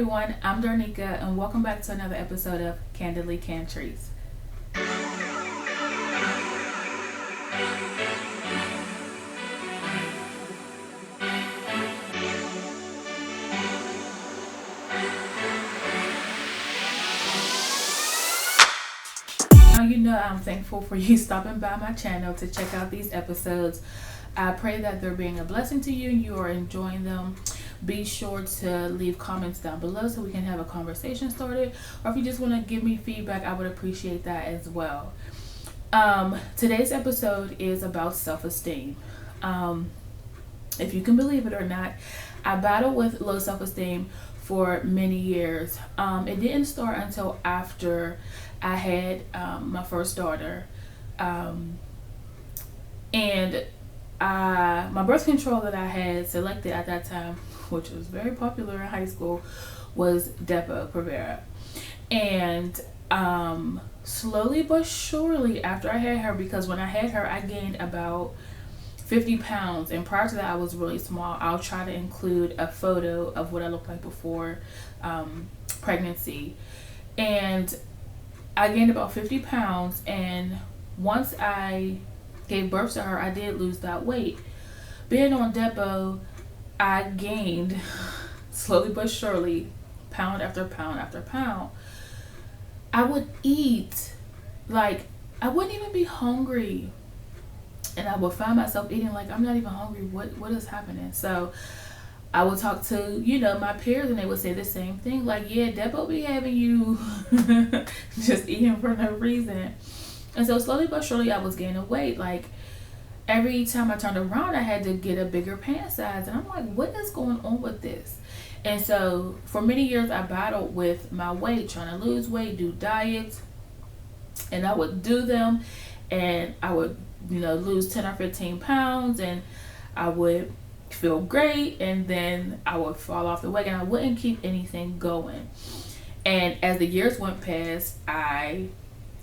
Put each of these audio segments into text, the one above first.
everyone, I'm Darnika and welcome back to another episode of Candidly Cantrice. Now you know I'm thankful for you stopping by my channel to check out these episodes. I pray that they're being a blessing to you and you are enjoying them. Be sure to leave comments down below so we can have a conversation started, or if you just want to give me feedback, I would appreciate that as well. Today's episode is about self-esteem. If you can believe it or not, I battled with low self-esteem for many years. It didn't start until after I had my first daughter, and my birth control that I had selected at that time, which was very popular in high school, was Depo-Provera. And slowly but surely after I had her, because when I had her I gained about 50 pounds, and prior to that I was really small. I'll try to include a photo of what I looked like before pregnancy. And I gained about 50 pounds, and once I gave birth to her, I did lose that weight. Being on Depo, I gained slowly but surely, pound after pound after pound. I would eat, like, I wouldn't even be hungry, and I would find myself eating like I'm not even hungry. What is happening? So I would talk to, my peers, and they would say the same thing. Like, yeah, Depo be having you just eating for no reason. And so slowly but surely I was gaining weight. Like, every time I turned around, I had to get a bigger pant size. And I'm like, what is going on with this? And so for many years I battled with my weight, trying to lose weight, do diets. And I would do them, and I would, lose 10 or 15 pounds, and I would feel great, and then I would fall off the wagon. I wouldn't keep anything going. And as the years went past, I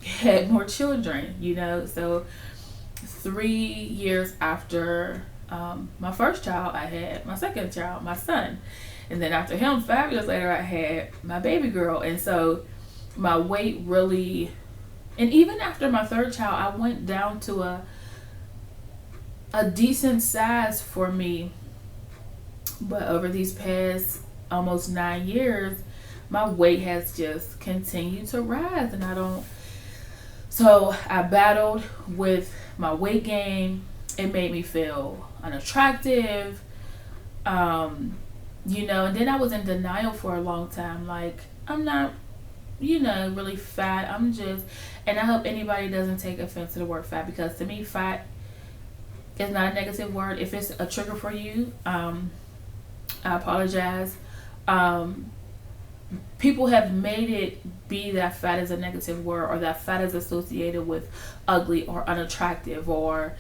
had more children, so 3 years after my first child, I had my second child, my son. And then after him, 5 years later, I had my baby girl. And so my weight really, and even after my third child, I went down to a decent size for me. But over these past almost 9 years, my weight has just continued to rise, and so I battled with my weight gain. It made me feel unattractive, and then I was in denial for a long time. Like, I'm not, really fat. And I hope anybody doesn't take offense to the word fat, because to me, fat is not a negative word. If it's a trigger for you, I apologize. People have made it be that fat is a negative word, or that fat is associated with ugly or unattractive, or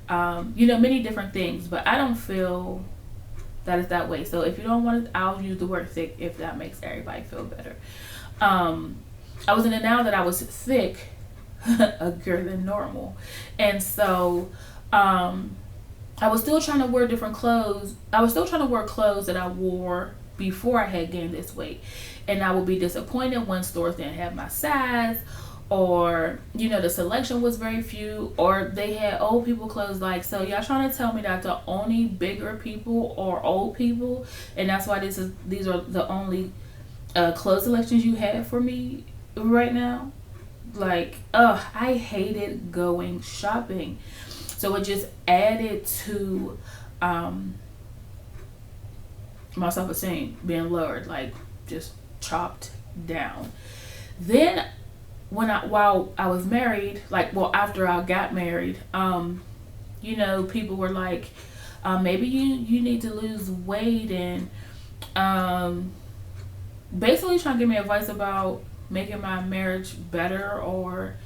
many different things. But I don't feel that is that way. So if you don't want it, I'll use the word thick if that makes everybody feel better. I was in denial that I was thick, bigger than normal, and so I was still trying to wear different clothes. I was still trying to wear clothes that I wore before I had gained this weight. And I would be disappointed when stores didn't have my size, or, the selection was very few, or they had old people clothes. Like, so y'all trying to tell me that the only bigger people are old people, and that's why these are the only clothes selections you have for me right now? Like, I hated going shopping. So it just added to my self-esteem being lowered, like just chopped down. Then while I was married, after I got married, people were like, maybe you need to lose weight, and basically trying to give me advice about making my marriage better, or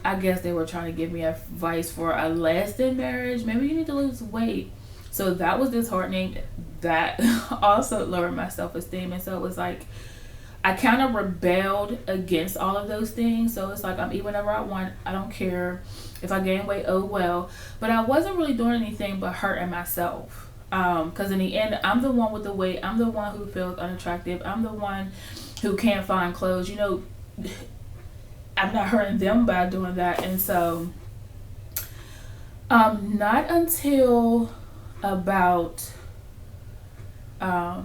I guess they were trying to give me advice for a lasting marriage. Maybe you need to lose weight. So that was disheartening. That also lowered my self-esteem. And so it was like, I kind of rebelled against all of those things. So it's like, I'm eating whenever I want. I don't care if I gain weight, oh well. But I wasn't really doing anything but hurting myself. Because in the end, I'm the one with the weight. I'm the one who feels unattractive. I'm the one who can't find clothes. You know, I'm not hurting them by doing that. And so, not until about, I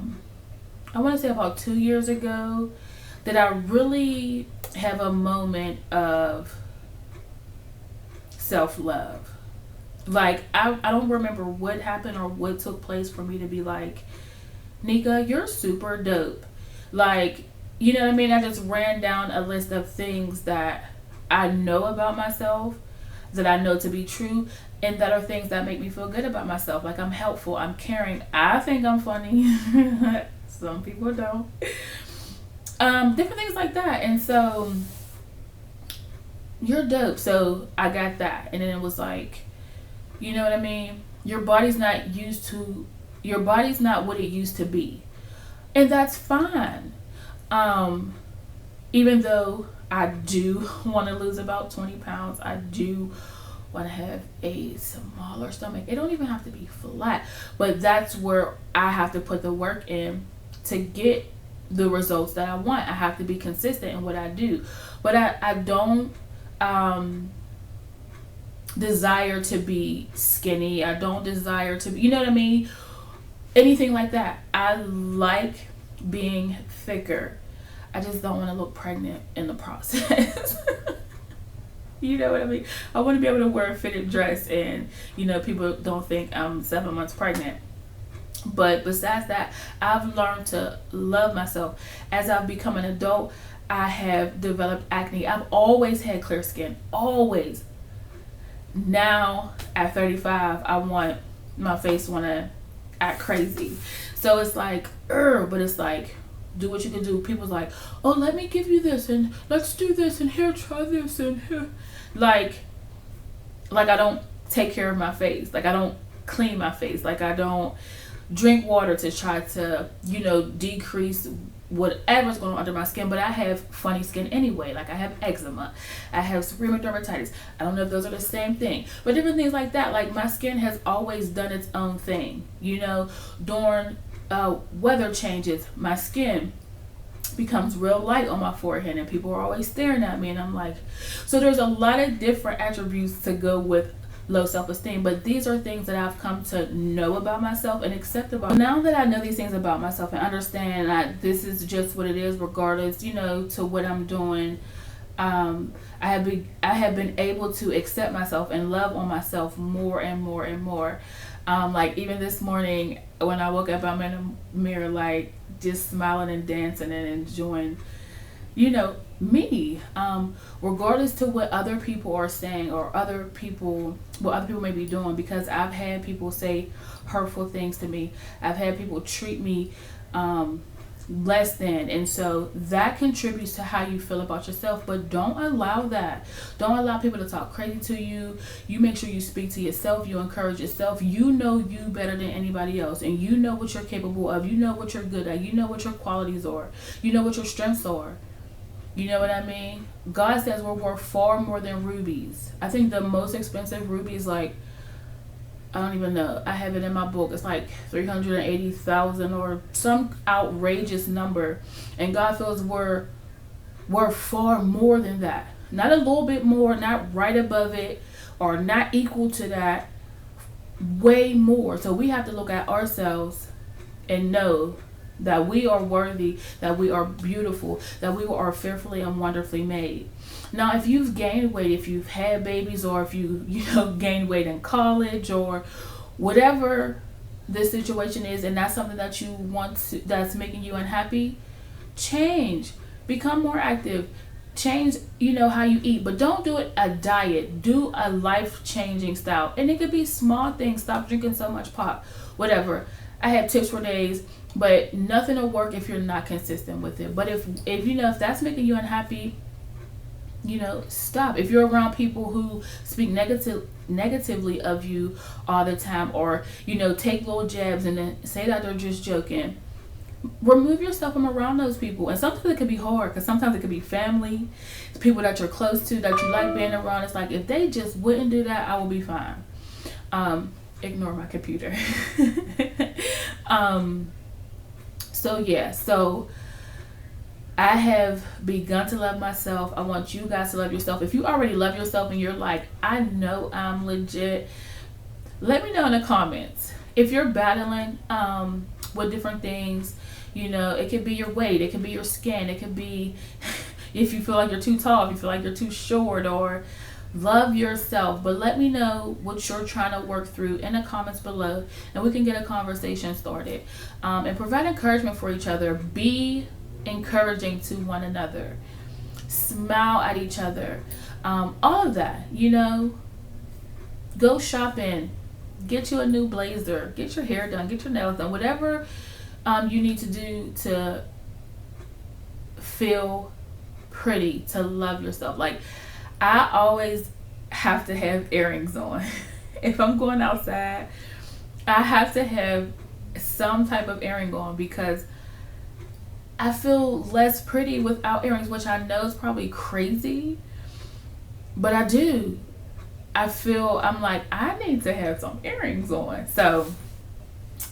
want to say about 2 years ago, that I really have a moment of self-love. Like, I don't remember what happened or what took place for me to be like, Nika, you're super dope. Like, you know what I mean? I just ran down a list of things that I know about myself, that I know to be true, and that are things that make me feel good about myself. Like, I'm helpful, I'm caring, I think I'm funny. Some people don't. Different things like that. And so, you're dope. So I got that. And then it was like, you know what I mean? Your body's not what it used to be. And that's fine. Even though I do want to lose about 20 pounds, I do want to have a smaller stomach. It don't even have to be flat, but that's where I have to put the work in to get the results that I want. I have to be consistent in what I do. But I don't desire to be skinny. I don't desire to be, you know what I mean? Anything like that. I like being thicker. I just don't want to look pregnant in the process. You know what I mean? I want to be able to wear a fitted dress and, you know, people don't think I'm 7 months pregnant. But besides that, I've learned to love myself. As I've become an adult, I have developed acne. I've always had clear skin. Always. Now, at 35, my face want to act crazy. So it's like, but it's like, do what you can do. People's like, oh, let me give you this, and let's do this, and here, try this, and here. Like I don't take care of my face. Like, I don't clean my face. Like, I don't drink water to try to, you know, decrease whatever's going on under my skin. But I have funny skin anyway. Like, I have eczema, I have seborrheic dermatitis. I don't know if those are the same thing, but different things like that. Like, my skin has always done its own thing. You know, during weather changes, my skin becomes real light on my forehead, and people are always staring at me, and I'm like, so there's a lot of different attributes to go with low self-esteem. But these are things that I've come to know about myself and accept about. Now that I know these things about myself and understand that this is just what it is, regardless, you know, to what I'm doing, I have been able to accept myself and love on myself more and more and more. Like, even this morning when I woke up, I'm in a mirror, like, just smiling and dancing and enjoying, you know, me, regardless to what other people are saying or what other people may be doing. Because I've had people say hurtful things to me. I've had people treat me less than, and so that contributes to how you feel about yourself. But don't allow that. Don't allow people to talk crazy to you. You make sure you speak to yourself. You encourage yourself. You know you better than anybody else, and you know what you're capable of. You know what you're good at. You know what your qualities are. You know what your strengths are. You know what I mean? God says we're worth far more than rubies. I think the most expensive ruby is like, I don't even know. I have it in my book. It's like 380,000 or some outrageous number. And God feels we're far more than that. Not a little bit more, not right above it, or not equal to that. Way more. So we have to look at ourselves and know that we are worthy, that we are beautiful, that we are fearfully and wonderfully made. Now, if you've gained weight, if you've had babies, or if you gained weight in college, or whatever the situation is, and that's something that you want to, that's making you unhappy, change. Become more active. Change, how you eat. But don't do it a diet. Do a life-changing style. And it could be small things. Stop drinking so much pop. Whatever. I have tips for days, but nothing will work if you're not consistent with it. But if that's making you unhappy, stop. If you're around people who speak negatively of you all the time, or take little jabs and then say that they're just joking, remove yourself from around those people. And sometimes it can be hard, because sometimes it could be family, people that you're close to, that you like being around. It's like, if they just wouldn't do that, I will be fine. ignore my computer. So yeah, so I have begun to love myself. I want you guys to love yourself. If you already love yourself and you're like, I know I'm legit, let me know in the comments. If you're battling with different things, you know, it could be your weight, it could be your skin, it could be if you feel like you're too tall, if you feel like you're too short, or love yourself. But let me know what you're trying to work through in the comments below, and we can get a conversation started, and provide encouragement for each other. Be encouraging to one another, smile at each other, all of that, you know. Go shopping, get you a new blazer, get your hair done, get your nails done, whatever you need to do to feel pretty, to love yourself. Like, I always have to have earrings on. If I'm going outside, I have to have some type of earring on, because I feel less pretty without earrings, which I know is probably crazy, but I do. I'm like, I need to have some earrings on. So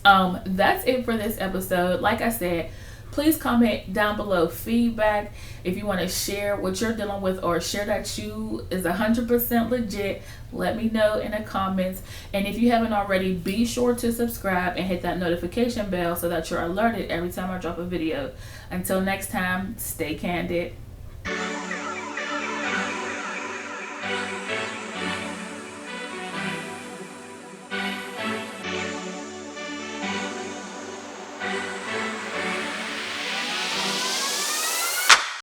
that's it for this episode. Like I said, please comment down below feedback if you want to share what you're dealing with, or share that you is 100% legit. Let me know in the comments. And if you haven't already, be sure to subscribe and hit that notification bell so that you're alerted every time I drop a video. Until next time, stay candid.